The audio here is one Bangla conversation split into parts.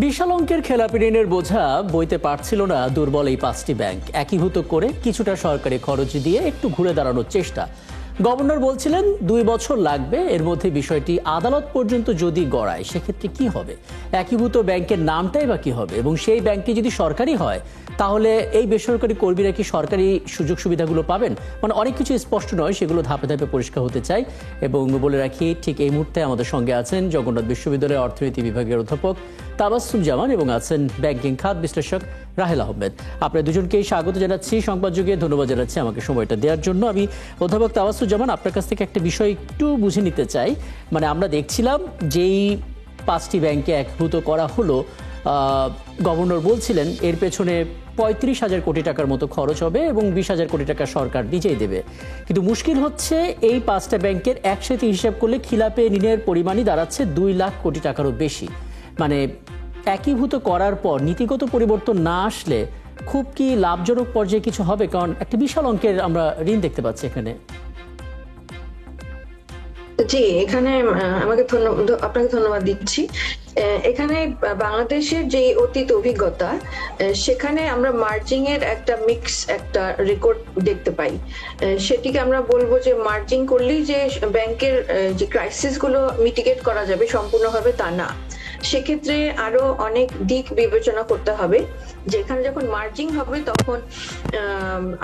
বিশাল অঙ্কের খেলাপি ঋণের বোঝা বইতে পারছিল না দুর্বল এই 5টি ব্যাংক। একীভূত করে কিছুটা সরকারি খরচ দিয়ে একটু ঘুরে দাঁড়ানোর চেষ্টা। গভর্নর বলছিলেন 2 বছর লাগবে, এর মধ্যে বিষয়টি আদালত পর্যন্ত যদি গড়ায় সেক্ষেত্রে কি হবে, একীভূত ব্যাংকের নামটাই বা কি হবে, এবং সেই ব্যাংকটি যদি সরকারি হয় তাহলে এই বেসরকারি কর্মীরা কি সরকারি সুযোগ সুবিধাগুলো পাবেন? মানে অনেক কিছু স্পষ্ট নয়, সেগুলো ধাপে ধাপে পরিষ্কার হতে চাই। এবং বলে রাখি, ঠিক এই মুহূর্তে আমাদের সঙ্গে আছেন জগন্নাথ বিশ্ববিদ্যালয়ের অর্থনীতি বিভাগের অধ্যাপক তাবাসসুম জামান এবং আছেন ব্যাংকিং খাত বিশ্লেষক রাহেল আহমেদ। আপনার দুজনকেই স্বাগত জানাচ্ছি সংবাদযোগে, ধন্যবাদ জানাচ্ছি আমাকে সময়টা দেওয়ার জন্য। আমি অধ্যাপক তাবাসসুম জামান, আপনার কাছ থেকে একটা বিষয় একটু বুঝে নিতে চাই। মানে আমরা দেখছিলাম যেই 5টি ব্যাংকে একীভূত করা হলো, গভর্নর বলছিলেন এর পেছনে 35,000 কোটি টাকার মতো খরচ হবে এবং 20,000 কোটি টাকা সরকার নিজেই দেবে। কিন্তু মুশকিল হচ্ছে এই 5টা ব্যাংকের একসাথে হিসাব করলে খিলাপে ঋণের পরিমাণই দাঁড়াচ্ছে 2 লাখ কোটি টাকারও বেশি। মানে একীভূত করার পর নীতিগত পরিবর্তন না আসলে খুব কি লাভজনক পর্যায়ে কিছু হবে? কারণ একটা বিশাল অঙ্কের আমরা ঋণ দেখতে পাচ্ছি এখানে। জি, এখানে আপনাকে ধন্যবাদ দিচ্ছি। এখানে বাংলাদেশের যে অতীত অভিজ্ঞতা, সেখানে আমরা মার্জিং এর একটা মিক্স একটা রেকর্ড দেখতে পাই। সেটিকে আমরা বলবো যে মার্জিং করলেই যে ব্যাংকের যে ক্রাইসিস গুলো মিটিগেট করা যাবে সম্পূর্ণভাবে তা না। সেক্ষেত্রে আরো অনেক দিক বিবেচনা করতে হবে। যেখানে যখন মার্জিং হবে তখন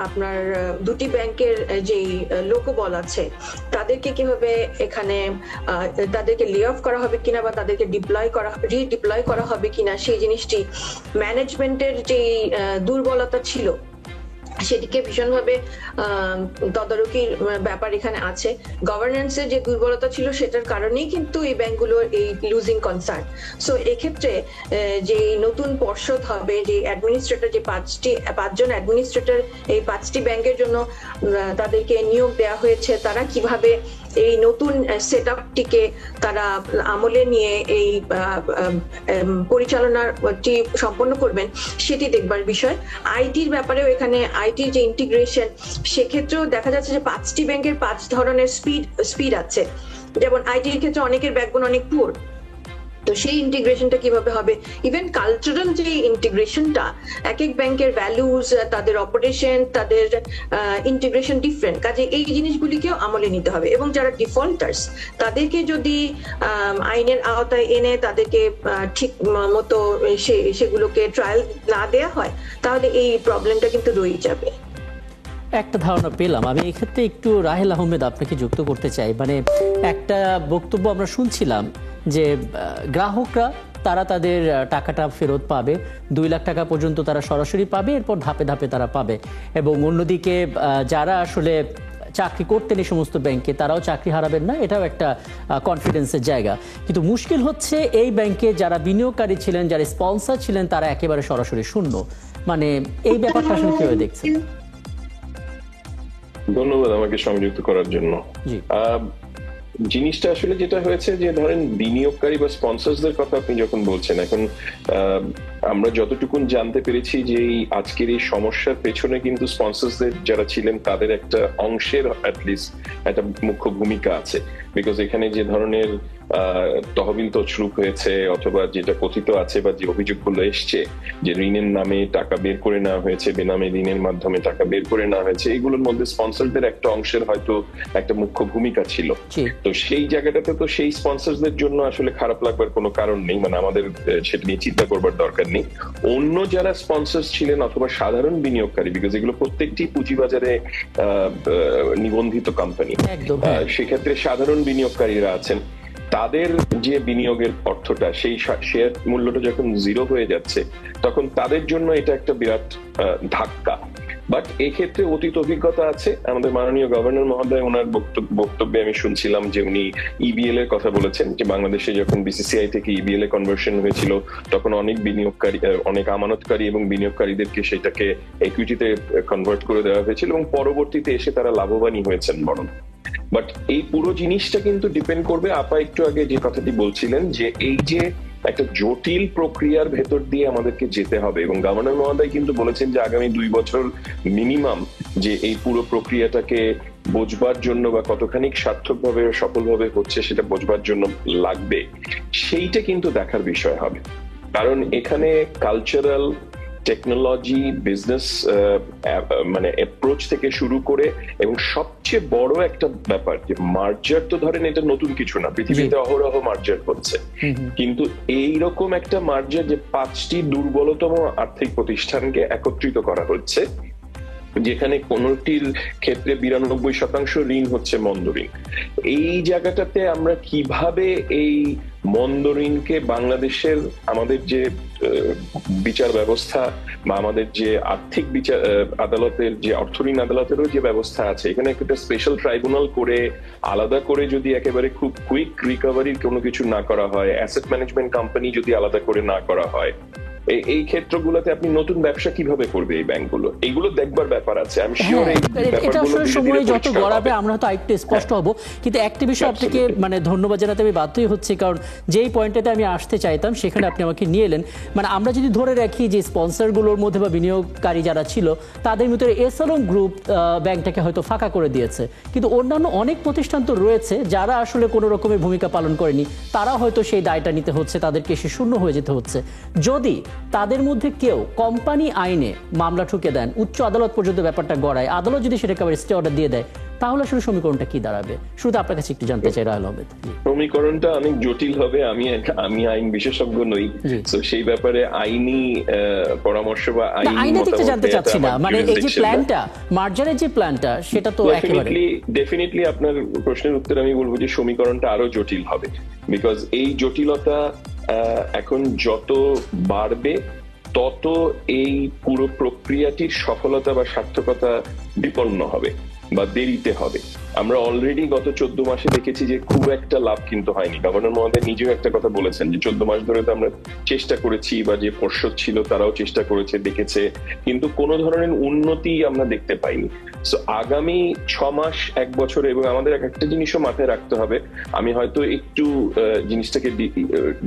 আপনার দুটি ব্যাংকের যে লোকবল আছে তাদেরকে কিভাবে এখানে তাদেরকে লে অফ করা হবে কিনা বা তাদেরকে রিডিপ্লয় করা হবে কিনা, সেই জিনিসটি ম্যানেজমেন্টের যে দুর্বলতা ছিল সেটিকে ভীষণভাবে তদারকির ব্যাপার এখানে আছে। গভর্নেন্সের যে দুর্বলতা ছিল সেটার কারণেই কিন্তু এই ব্যাংকগুলোর এই লুজিং কনসার্ন। সো এক্ষেত্রে যে নতুন পর্ষদ হবে, যে অ্যাডমিনিস্ট্রেটর, যে 5জন অ্যাডমিনিস্ট্রেটর এই 5টি ব্যাংকের জন্য তাদেরকে নিয়োগ দেওয়া হয়েছে, তারা কিভাবে এই নতুন সেটআপটিকে তারা আমলে নিয়ে এই পরিচালনাটি সম্পন্ন করবেন সেটি দেখবার বিষয়। আইটির ব্যাপারেও এখানে আইটির যে ইন্টিগ্রেশন, সেক্ষেত্রেও দেখা যাচ্ছে যে 5টি ব্যাংকের 5 ধরনের স্পিড আছে। যেমন আইটির ক্ষেত্রে অনেকের ব্যাকবোন অনেক পুয়ার, তো সেই ইন্টিগ্রেশনটা কিভাবে হবে। ইভেন কালচারাল যে ইন্টিগ্রেশনটা, এক এক ব্যাংকের ভ্যালুজ, তাদের অপারেশন, তাদের ইন্টিগ্রেশন ডিফারেন্ট, কাজে এই জিনিসগুলিকেও আমলে নিতে হবে। এবং যারা ডিফল্টার্স তাদেরকে যদি আইনের আওতায় এনে তাদেরকে ঠিক মতো সেগুলোকে ট্রায়াল না দেয়া হয় তাহলে এই প্রবলেমটা কিন্তু রয়ে যাবে। একটা ধারণা পেলাম আমি এক্ষেত্রে, একটু রাহেল আহমেদ আপনাকে যুক্ত করতে চাই। মানে একটা বক্তব্য আমরা শুনছিলাম যে গ্রাহকরা তারা তাদের টাকাটা ফেরত পাবে, 2 লাখ টাকা পর্যন্ত তারা সরাসরি পাবে, এরপর ধাপে ধাপে তারা পাবে। এবং অন্যদিকে যারা আসলে চাকরি করতেন এই সমস্ত ব্যাংকে তারাও চাকরি হারাবেন না, এটাও একটা কনফিডেন্সের জায়গা। কিন্তু মুশকিল হচ্ছে এই ব্যাংকে যারা বিনিয়োগকারী ছিলেন, যারা স্পন্সর ছিলেন, তারা একেবারে সরাসরি শূন্য। মানে এই ব্যাপারটা আসলে কিভাবে দেখছেন? ধন্যবাদ আমাকে সংযুক্ত করার জন্য। জিনিসটা আসলে যেটা হয়েছে যে ধরেন বিনিয়োগকারী বা স্পন্সরসদের কথা আপনি যখন বলছেন, এখন আমরা যতটুকু জানতে পেরেছি যে আজকের এই সমস্যার পেছনে কিন্তু স্পন্সরসদের যারা ছিলেন তাদের একটা অংশের অ্যাটলিস্ট একটা মুখ্য ভূমিকা আছে। বিকজ এখানে যে ধরনের তহবিল তছরূপ হয়েছে অথবা যেটা কথিত আছে বা যে অভিযোগগুলো এসছে যে ঋণের নামে টাকা বের করে নেওয়া হয়েছে, বেনামে ঋণের মাধ্যমে টাকা বের করে নেওয়া হয়েছে, এগুলোর মধ্যে স্পন্সরদের একটা অংশের হয়তো একটা মুখ্য ভূমিকা ছিল। তো সেই জায়গাটাতে তো সেই স্পন্সরদের জন্য আসলে খারাপ লাগবার কোনো কারণ নেই, মানে আমাদের সেটা নিয়ে চিন্তা করবার দরকার নেই। অন্য যারা স্পন্সর ছিলেন অথবা সাধারণ বিনিয়োগকারী, বিকজ এগুলো প্রত্যেকটি পুঁজিবাজারে নিবন্ধিত কোম্পানি, সেক্ষেত্রে সাধারণ বিনিয়োগকারীরা আছেন, তাদের যে বিনিয়োগের অর্থটা, সেই শেয়ার মূল্যটা যখন 0 হয়ে যাচ্ছে তখন তাদের জন্য এটা একটা বিরাট ধাক্কা। বাট এক্ষেত্রে অতীত অভিজ্ঞতা আছে আমাদের মাননীয় গভর্নর মহোদয়, ওনার বক্তব্যে আমি শুনছিলাম যে উনি ইবিএল এর কথা বলেছেন, যে বাংলাদেশে যখন বিসিসিআই থেকে ইবিএল এ কনভার্সন হয়েছিল তখন অনেক বিনিয়োগকারী, অনেক আমানতকারী এবং বিনিয়োগকারীদেরকে সেটাকে ইকুইটিতে কনভার্ট করে দেওয়া হয়েছিল এবং পরবর্তীতে এসে তারা লাভবানই হয়েছেন বরং। বাট এই পুরো জিনিসটা কিন্তু ডিপেন্ড করবে, আপা একটু আগে যে কথাটি বলছিলেন যে এই যে একটা জটিল প্রক্রিয়ার ভেতর দিয়ে আমাদেরকে যেতে হবে, এবং গভর্নর মহোদয় কিন্তু বলেছেন যে আগামী 2 বছর মিনিমাম যে এই পুরো প্রক্রিয়াটাকে বোঝবার জন্য বা কতখানি সার্থকভাবে সফলভাবে হচ্ছে সেটা বোঝবার জন্য লাগবে, সেইটা কিন্তু দেখার বিষয় হবে। কারণ এখানে কালচারাল, টেকনোলজি, বিজনেস মানে অ্যাপ্রোচ থেকে শুরু করে, এবং সবচেয়ে বড় একটা ব্যাপার যে মার্জার, তো ধরেন এটা নতুন কিছু না, পৃথিবীতে অহরহ মার্জার হচ্ছে, কিন্তু এইরকম একটা মার্জার যে 5টি দুর্বলতম আর্থিক প্রতিষ্ঠানকে একত্রিত করা হচ্ছে, যেখানে কোনটির ক্ষেত্রে 92% ঋণ হচ্ছে মন্দ ঋণ। এই জায়গাটাতে আমরা কিভাবে এই মন্দ ঋণকে বাংলাদেশের আমাদের যে বিচার ব্যবস্থা বা আমাদের যে আর্থিক বিচার আদালতের যে অর্থ ঋণ আদালতেরও যে ব্যবস্থা আছে, এখানে একটা স্পেশাল ট্রাইব্যুনাল করে আলাদা করে যদি একেবারে খুব কুইক রিকভারির কোনো কিছু না করা হয়, অ্যাসেট ম্যানেজমেন্ট কোম্পানি যদি আলাদা করে না করা হয়, এই ক্ষেত্রগুলোতে আপনি নতুন ব্যবসা কিভাবে করবে এই ব্যাংকগুলো, এগুলো দেখবার ব্যাপার আছে। আমি শিওর এটা আসলে সময় যত গড়াবে আমরা হয়তো একটু স্পষ্ট হব, কিন্তু একটা বিষয় আপনাকে মানে ধন্যবাদ জানাতে আমি বাধ্যই হচ্ছে, কারণ যেই পয়েন্টটাতে আমি আসতে চাইতাম সেখানে আপনি আমাকে নিয়ে এলেন। মানে আমরা যদি ধরে রাখি যে স্পন্সরগুলোর মধ্যে বা বিনিয়োগকারী যারা ছিল তাদের ভিতরে এসএলএম গ্রুপ ব্যাংকটাকে হয়তো ফাঁকা করে দিয়েছে, কিন্তু অন্যান্য অনেক প্রতিষ্ঠান তো রয়েছে যারা আসলে কোনো রকমের ভূমিকা পালন করেনি, তারা হয়তো সেই দায়টা নিতে হচ্ছে, তাদেরকে সে শূন্য হয়ে যেতে হচ্ছে। যদি তাদের মধ্যে কেউ কোম্পানি আইনে মামলা ঠুকে দেন, উচ্চ আদালত পর্যন্ত ব্যাপারটা গড়ায়, আদালত যদি সেটাকে আবার স্টে অর্ডার দিয়ে দেয়, তাহলে আসলে সমীকরণটা কি দাঁড়াবে? শুধু আপনার কাছে একটু জানতে চাই রাহেল আহমেদ। সমীকরণটা অনেক জটিল হবে। আমি আইন বিশেষজ্ঞ নই, তো সেই ব্যাপারে আইনি পরামর্শ বা আইনে দিকটা জানতে চাচ্ছি না, মানে এই যে প্ল্যানটা, মার্জারের যে প্ল্যানটা, সেটা তো ডেফিনেটলি আপনার প্রশ্নের উত্তর আমি বলবো যে সমীকরণটা আরো জটিল হবে, বিকজ এই জটিলতা এখন যত বাড়বে তত এই পুরো প্রক্রিয়াটির সফলতা বা সার্থকতা বিপন্ন হবে বা দেরিতে হবে। আমরা অলরেডি গত 14 মাসে দেখেছি যে খুব একটা লাভ কিন্তু হয়নি। গভর্নর মহোদয় নিজেও একটা কথা বলেছেন যে 14 মাস ধরে তো আমরা চেষ্টা করেছি, বা যে পর্ষদ ছিল তারাও চেষ্টা করেছে, দেখেছে, কিন্তু কোনো ধরনের উন্নতি আমরা দেখতে পাইনি। সো আগামী 6 মাস, 1 বছর, এবং আমাদের একটা জিনিসও মাথায় রাখতে হবে, আমি হয়তো একটু জিনিসটাকে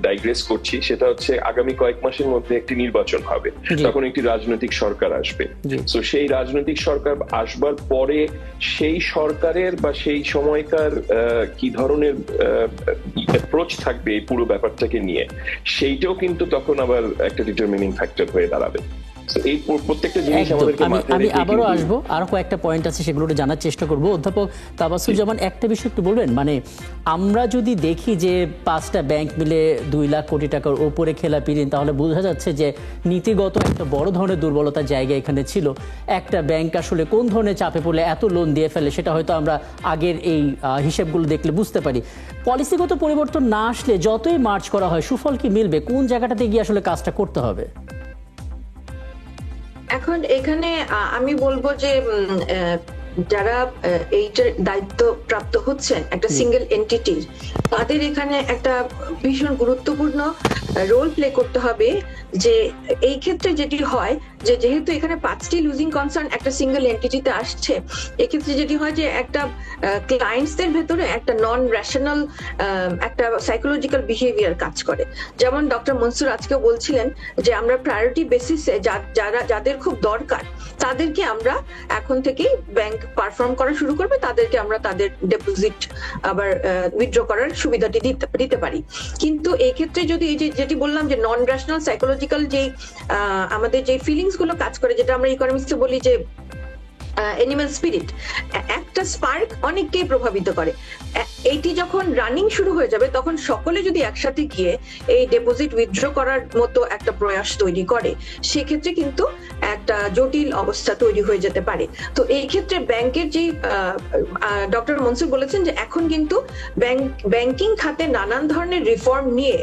ডাইগ্রেস করছি, সেটা হচ্ছে আগামী কয়েক মাসের মধ্যে একটি নির্বাচন হবে, তখন একটি রাজনৈতিক সরকার আসবে। সো সেই রাজনৈতিক সরকার আসবার পরে সেই সরকারের বা সেই সময়কার কি ধরনের অ্যাপ্রোচ থাকবে এই পুরো ব্যাপারটাকে নিয়ে, সেইটাও কিন্তু তখন আবার একটা ডিটারমিনিং ফ্যাক্টর হয়ে দাঁড়াবে। এই প্রত্যেকটা জিনিস আমাদেরকে মাথায় রেখে, আমি আবারও আসবো, আরো কয়েকটা পয়েন্ট আছে সেগুলো জানার চেষ্টা করবো। অধ্যাপক তাবাসসুজ্জামান, একটা বিষয় একটু বলবেন, মানে আমরা যদি দেখি যে 5টা ব্যাংক মিলে 2 লাখ কোটি টাকার উপরে খেলাপি ঋণ, তাহলে বোঝা যাচ্ছে যে নীতিগত একটা বড় ধরনের দুর্বলতার জায়গা এখানে ছিল। একটা ব্যাংক আসলে কোন ধরনের চাপে পড়লে এত লোন দিয়ে ফেলে সেটা হয়তো আমরা আগের এই হিসেবগুলো দেখলে বুঝতে পারি। পলিসিগত পরিবর্তন না আসলে যতই মার্চ করা হয়, সুফল কি মিলবে? কোন জায়গাটাতে গিয়ে আসলে কাজটা করতে হবে? এখন এখানে আমি বলবো যে যারা এইটার দায়িত্ব প্রাপ্ত হচ্ছেন একটা সিঙ্গেল এন্টিটির, তাদের এখানে একটা ভীষণ গুরুত্বপূর্ণ রোল প্লে করতে হবে। যে এই ক্ষেত্রে যেটি হয় যে যেহেতু এখানে 5টি লুজিং কনসার্ন একটা সিঙ্গেল এন্টিটিতে আসছে, এক্ষেত্রে যেটি হয় যে একটা ক্লায়েন্টসদের ভেতরে একটা নন রেশনাল একটা সাইকোলজিক্যাল বিহেভিয়ার কাজ করে। যেমন ডক্টর মনসুর আজকেও বলছিলেন যে আমরা প্রায়োরিটি বেসিসে যাদের খুব দরকার তাদেরকে আমরা এখন থেকেই ব্যাংক পারফর্ম করা শুরু করবে, তাদেরকে আমরা তাদের ডিপোজিট আবার উইথড্র করার সুবিধাটি দিতে পারি। কিন্তু এই ক্ষেত্রে যদি এই যেটি বললাম যে নন রেশনাল সাইকোলজিক্যাল যে আমাদের যে ফিলিংস গুলো কাজ করে, যেটা আমরা ইকোনমিক্সে বলি যে অ্যানিমাল স্পিরিট, একটা স্পার্ক অনেককেই প্রভাবিত করে। এইটি যখন রানিং শুরু হয়ে যাবে তখন সকলে যদি একসাথে গিয়ে এই ডিপোজিট উইথড্র করার মতো একটা প্রয়াস তৈরি করে, সেক্ষেত্রে কিন্তু একটা জটিল অবস্থা তৈরি হয়ে যেতে পারে। তো এই ক্ষেত্রে ব্যাংকের যে ডক্টর মনসুর বলেছেন যে এখন কিন্তু ব্যাংকিং খাতে নানান ধরনের রিফর্ম নিয়ে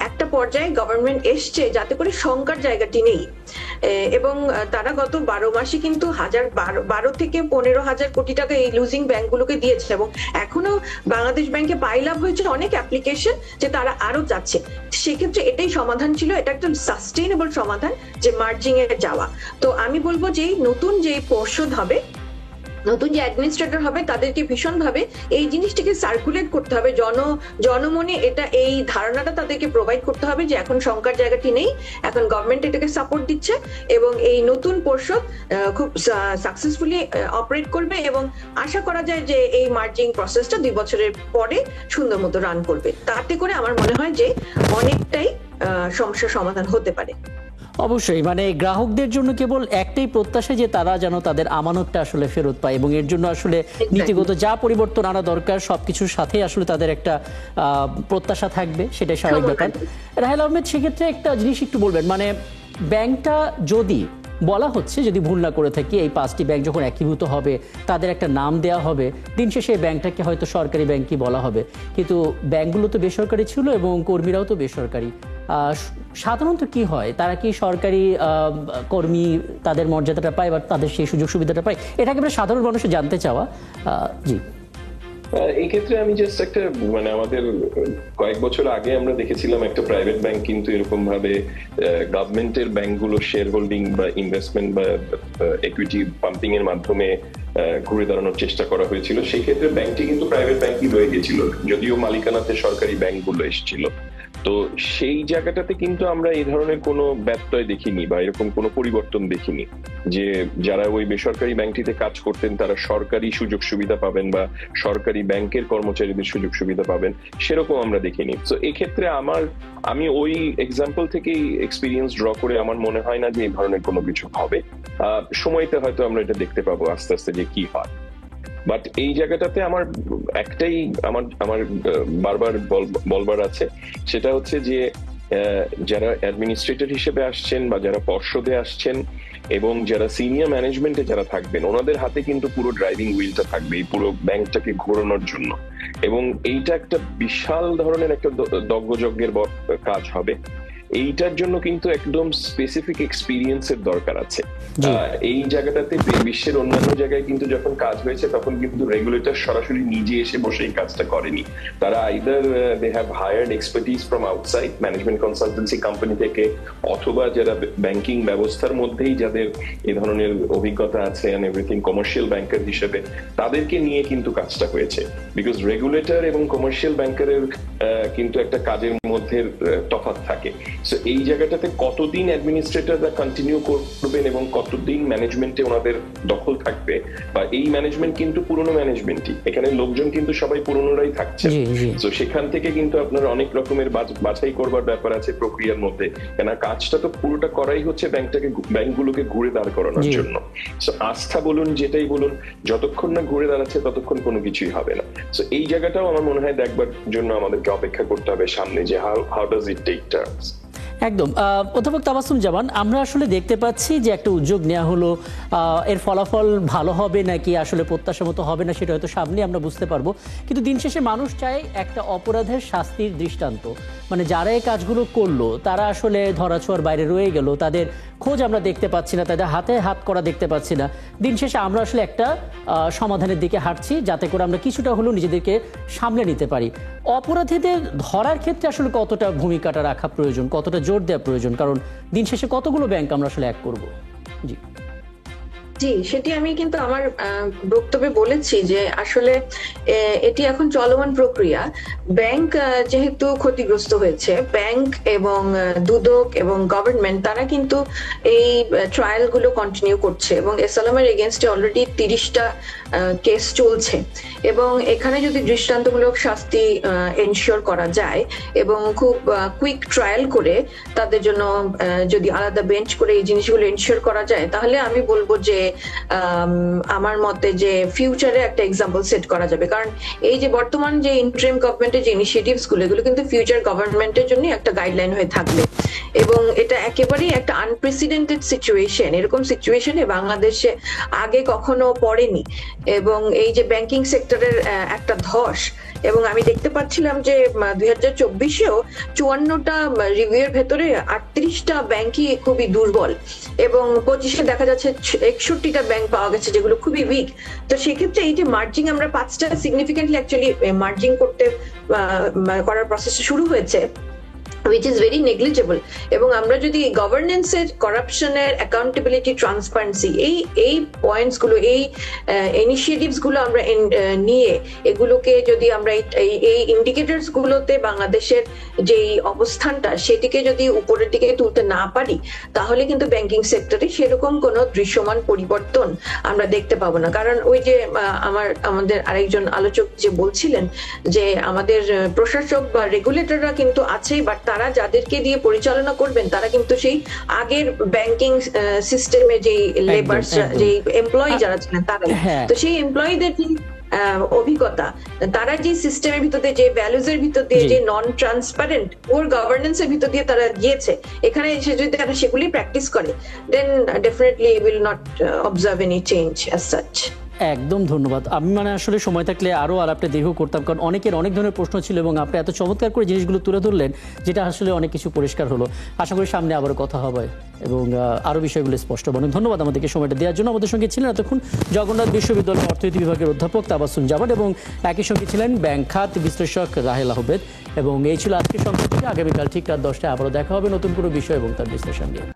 একটা পর্যায়ে গভর্নমেন্ট এসছে যাতে করে শঙ্কার জায়গাটি নেই, এবং তারা গত 12 মাসে কিন্তু 12 থেকে 15,000 কোটি টাকা এই লুজিং ব্যাংকগুলোকে দিয়েছে, এবং এখনো বাংলাদেশ ব্যাংকে পাইলাভ হয়েছে অনেক অ্যাপ্লিকেশন যে তারা আরো যাচ্ছে। সেক্ষেত্রে এটাই সমাধান ছিল, এটা একটা সাস্টেইনেবল সমাধান যে মার্জিং এ যাওয়া। তো আমি বলবো যে নতুন যে পর্ষদ হবে নতুন যে অ্যাডমিনিস্ট্রেটর হবে তাদেরকে ভীষণভাবে এই জিনিসটিকে সার্কুলেট করতে হবে, জনমনে এটা এই ধারণাটা তাদেরকে প্রোভাইড করতে হবে যে এখন শঙ্কার জায়গাটি নেই, এখন গভর্নমেন্ট এটাকে সাপোর্ট দিচ্ছে এবং এই নতুন পর্ষদ খুব সাকসেসফুলি অপারেট করবে এবং আশা করা যায় যে এই মার্জিং প্রসেসটা 2 বছরের পরে সুন্দর মতো রান করবে। তাতে করে আমার মনে হয় যে অনেকটাই সমস্যার সমাধান হতে পারে। অবশ্যই, মানে গ্রাহকদের জন্য কেবল একটাই প্রত্যাশা যে তারা যেন তাদের আমানতটা আসলে ফেরত পায় এবং এর জন্য আসলে নীতিগত যা পরিবর্তন আনা দরকার সবকিছুর সাথে আসলে তাদের একটা প্রত্যাশা থাকবে, সেটাই স্বাভাবিক ব্যাপার। রাহেলা আহমেদ, সেক্ষেত্রে একটা জিনিস একটু বলবেন, মানে ব্যাংকটা যদি বলা হচ্ছে, যদি ভুল না করে থাকি, এই 5টি ব্যাংক যখন একীভূত হবে তাদের একটা নাম দেওয়া হবে, দিন শেষে এই ব্যাংকটাকে হয়তো সরকারি ব্যাংকই বলা হবে, কিন্তু ব্যাংকগুলো তো বেসরকারি ছিল এবং কর্মীরাও তো বেসরকারি। সাধারণত কি হয়, তারা কি সরকারি কর্মী তাদের মর্যাদাটা পায় বা তাদের সেই সুযোগ সুবিধাটা পায়? এটা একেবারে সাধারণ মানুষের জানতে চাওয়া। জি, এই ক্ষেত্রে আমি জাস্ট একটা, মানে আমাদের কয়েক বছর আগে আমরা দেখেছিলাম একটা প্রাইভেট ব্যাংক কিন্তু এরকম ভাবে গভর্নমেন্টের ব্যাংকগুলো শেয়ার হোল্ডিং বা ইনভেস্টমেন্ট বা ইকুইটি পাম্পিং এর মাধ্যমে ঘুরে দাঁড়ানোর চেষ্টা করা হয়েছিল। সেই ক্ষেত্রে ব্যাংকটি কিন্তু প্রাইভেট ব্যাংকই রয়ে গেছিল, যদিও মালিকানাতে সরকারি ব্যাংকগুলো এসেছিল। তো সেই জায়গাটাতে কিন্তু আমরা এই ধরনের কোনো ব্যত্যয় দেখিনি বা এরকম কোনো পরিবর্তন দেখিনি যে যারা ওই বেসরকারি ব্যাংকটিতে কাজ করতেন তারা সরকারি সুযোগ সুবিধা পাবেন বা সরকারি ব্যাংকের কর্মচারীদের সুযোগ সুবিধা পাবেন, সেরকম আমরা দেখিনি। তো এক্ষেত্রে আমি ওই এক্সাম্পল থেকেই এক্সপিরিয়েন্স ড্র করে আমার মনে হয় না যে এই ধরনের কোনো কিছু হবে। সময়তে হয়তো আমরা এটা দেখতে পাবো আস্তে আস্তে যে কি হয়। বাট এই জায়গাটাতে আমার একটাই আমার বারবার বলবার আছে, সেটা হচ্ছে যে যারা অ্যাডমিনিস্ট্রেটর হিসেবে আসছেন বা যারা পর্ষদে আসছেন এবং যারা সিনিয়র ম্যানেজমেন্টে যারা থাকবেন, ওনাদের হাতে কিন্তু পুরো ড্রাইভিং হুইলটা থাকবে এই পুরো ব্যাংকটাকে ঘোরানোর জন্য, এবং এইটা একটা বিশাল ধরনের একটা যজ্ঞের কাজ হবে। এইটার জন্য কিন্তু একদম স্পেসিফিক এক্সপিরিয়েন্সের দরকার আছে। এই জায়গাটাতে বিশ্বের অন্যান্য জায়গায় কিন্তু যখন কাজ হয়েছে তখন কিন্তু রেগুলেটর সরাসরি নিজে এসে বসে এই কাজটা করেনি। তারা either they have hired expertise from outside management consultancy company থেকে, অথবা যারা ব্যাংকিং ব্যবস্থার মধ্যেই যাদের এই ধরনের অভিজ্ঞতা আছে এন্ড এভরিথিং, কমার্শিয়াল ব্যাংকার হিসেবে তাদেরকে নিয়ে কিন্তু কাজটা হয়েছে। বিকজ রেগুলেটর এবং কমার্শিয়াল ব্যাংকারের কিন্তু একটা কাজের মধ্যে তফাৎ থাকে। এই জায়গাটাতে কতদিন অ্যাডমিনিস্ট্রেটররা কন্টিনিউ করবেন এবং কতদিন ম্যানেজমেন্টে ওনাদের দখল থাকবে, বা এই ম্যানেজমেন্ট কিন্তু পুরনো ম্যানেজমেন্টই, এখানে লোকজন কিন্তু সবাই পুরনোরাই থাকছে। তো সেখান থেকে কিন্তু আপনার অনেক রকমের বাছাই করবার ব্যাপার আছে প্রক্রিয়ার মধ্যে, কেন কাজটা তো পুরোটা করাই হচ্ছে ব্যাংকগুলোকে ঘুরে দাঁড় করানোর জন্য। আস্থা বলুন যেটাই বলুন, যতক্ষণ না ঘুরে দাঁড়াচ্ছে ততক্ষণ কোনো কিছুই হবে না। তো এই জায়গাটাও আমার মনে হয় দেখবার জন্য আমাদেরকে অপেক্ষা করতে হবে সামনে, যে how does it take terms. একদম। অধ্যাপক তাবাসসুম জামান, আমরা আসলে দেখতে পাচ্ছি যে একটা উদ্যোগ নেওয়া হলো, এর ফলাফল ভালো হবে নাকি আসলে প্রত্যাশা মতো হবে না সেটা হয়তো সামনে আমরা বুঝতে পারবো, কিন্তু দিন শেষে মানুষ চায় একটা অপরাধের শাস্তির দৃষ্টান্ত। মানে যারা এই কাজগুলো করলো তারা আসলে ধরাছোঁয়ার বাইরে রয়ে গেল, তাদের খোঁজ আমরা দেখতে পাচ্ছি না, তাদের হাতে হাত করা দেখতে পাচ্ছি না। দিন শেষে আমরা আসলে একটা সমাধানের দিকে হাঁটছি যাতে করে আমরা কিছুটা হলেও নিজেদেরকে সামলে নিতে পারি। অপরাধীদের ধরার ক্ষেত্রে আসলে কতটা ভূমিকাটা রাখা প্রয়োজন, কতটা জোর দেওয়া প্রয়োজন, কারণ দিন শেষে কতগুলো ব্যাংক আমরা আসলে এক করব? জি জি, সেটি আমি কিন্তু আমার বক্তব্যে বলেছি যে আসলে এটি এখন চলমান প্রক্রিয়া। ব্যাংক যেহেতু ক্ষতিগ্রস্ত হয়েছে, ব্যাংক এবং দুদক এবং গভর্নমেন্ট তারা কিন্তু এই ট্রায়াল গুলো কন্টিনিউ করছে এবং এসএলএম এর এগেইনস্টে অলরেডি 30টা কেস চলছে, এবং এখানে যদি দৃষ্টান্তমূলক শাস্তি এনশিওর করা যায় এবং খুব কুইক ট্রায়াল করে তাদের জন্য যদি আলাদা বেঞ্চ করে এই জিনিসগুলো এনশিওর করা যায়, তাহলে আমি বলবো যে আমার মতে যে ফিউচারে একটা এক্সাম্পল সেট করা যাবে। কারণ এই যে বর্তমান যে ইন্টারিম গভর্নমেন্টের যে ইনিশিয়েটিভস গুলো, এগুলো কিন্তু ফিউচার গভর্নমেন্টের জন্য একটা গাইডলাইন হয়ে থাকবে, এবং এটা একেবারেই একটা আনপ্রেসিডেন্টেড সিচুয়েশন। এরকম সিচুয়েশনে বাংলাদেশে আগে কখনো পড়েনি, এবং এই যে ব্যাংকিং সেক্টরের একটা ধস, এবং আমি দেখতে পাচ্ছিলাম যে 2024-এও 54টা রিভিউয়ের ভেতরে 38টা ব্যাংকই খুবই দুর্বল, এবং 25-এ দেখা যাচ্ছে 61টা ব্যাংক পাওয়া গেছে যেগুলো খুবই উইক। তো সেক্ষেত্রে এই যে মার্জিং, আমরা 5টা সিগনিফিকেন্টলি অ্যাকচুয়ালি মার্জিং করার প্রসেস শুরু হয়েছে, which is very negligible, এবং আমরা যদি গভর্নেন্সের, করাপশনের, অ্যাকাউন্টেবিলিটি, ট্রান্সপারেন্সি এই পয়েন্টস গুলো, এই ইনিশিয়েটিভস গুলো আমরা নিয়ে এগুলোকে যদি আমরা এই ইন্ডিকেটরস গুলোতে বাংলাদেশের যে অবস্থানটা সেটিকে যদি উপরের দিকে তুলতে না পারি, তাহলে কিন্তু ব্যাংকিং সেক্টরে সেরকম কোনো দৃশ্যমান পরিবর্তন আমরা দেখতে পাবো না। কারণ ওই যে আমাদের আরেকজন আলোচক যে বলছিলেন যে আমাদের প্রশাসক বা রেগুলেটররা কিন্তু আছেই, বাট তারা যাদেরকে দিয়ে পরিচালনা করবেন তারা কিন্তু সেই আগের ব্যাংকিং সিস্টেমে যে লেবার, যে এমপ্লয়ি যারা ছিলেন তারাই। তো সেই এমপ্লয়ীদের যে অভিজ্ঞতা, তারা যে সিস্টেমের ভিতর দিয়ে, যে ভ্যালুজ এর ভিতর দিয়ে, যে নন ট্রান্সপারেন্ট ওর গভর্নেন্সের ভিতর দিয়ে তারা গিয়েছে, এখানে এসে যদি তারা সেগুলি প্র্যাকটিস করে, then definitely will not observe any change as such. একদম ধন্যবাদ। আমি আসলে সময় থাকলে আরও আলাপটা দীর্ঘ করতাম, কারণ অনেকের অনেক ধরনের প্রশ্ন ছিল এবং আপনি এত চমৎকার করে জিনিসগুলো তুলে ধরলেন, যেটা আসলে অনেক কিছু পরিষ্কার হলো। আশা করি সামনে আবারও কথা হবে এবং আরও বিষয়গুলো স্পষ্ট হবে। ধন্যবাদ আমাদেরকে সময়টা দেওয়ার জন্য। আমাদের সঙ্গে ছিলেন এতক্ষণ জগন্নাথ বিশ্ববিদ্যালয়ের অর্থনীতি বিভাগের অধ্যাপক তাবাসসুম জামান এবং একই সঙ্গে ছিলেন ব্যাংক খাত বিশ্লেষক রাহেল আহমেদ। এবং এই ছিল আজকের সংবাদ। আগামীকাল ঠিক রাত 10টায় আবারও দেখা হবে নতুন কোনো বিষয় এবং তার বিশ্লেষণ নিয়ে।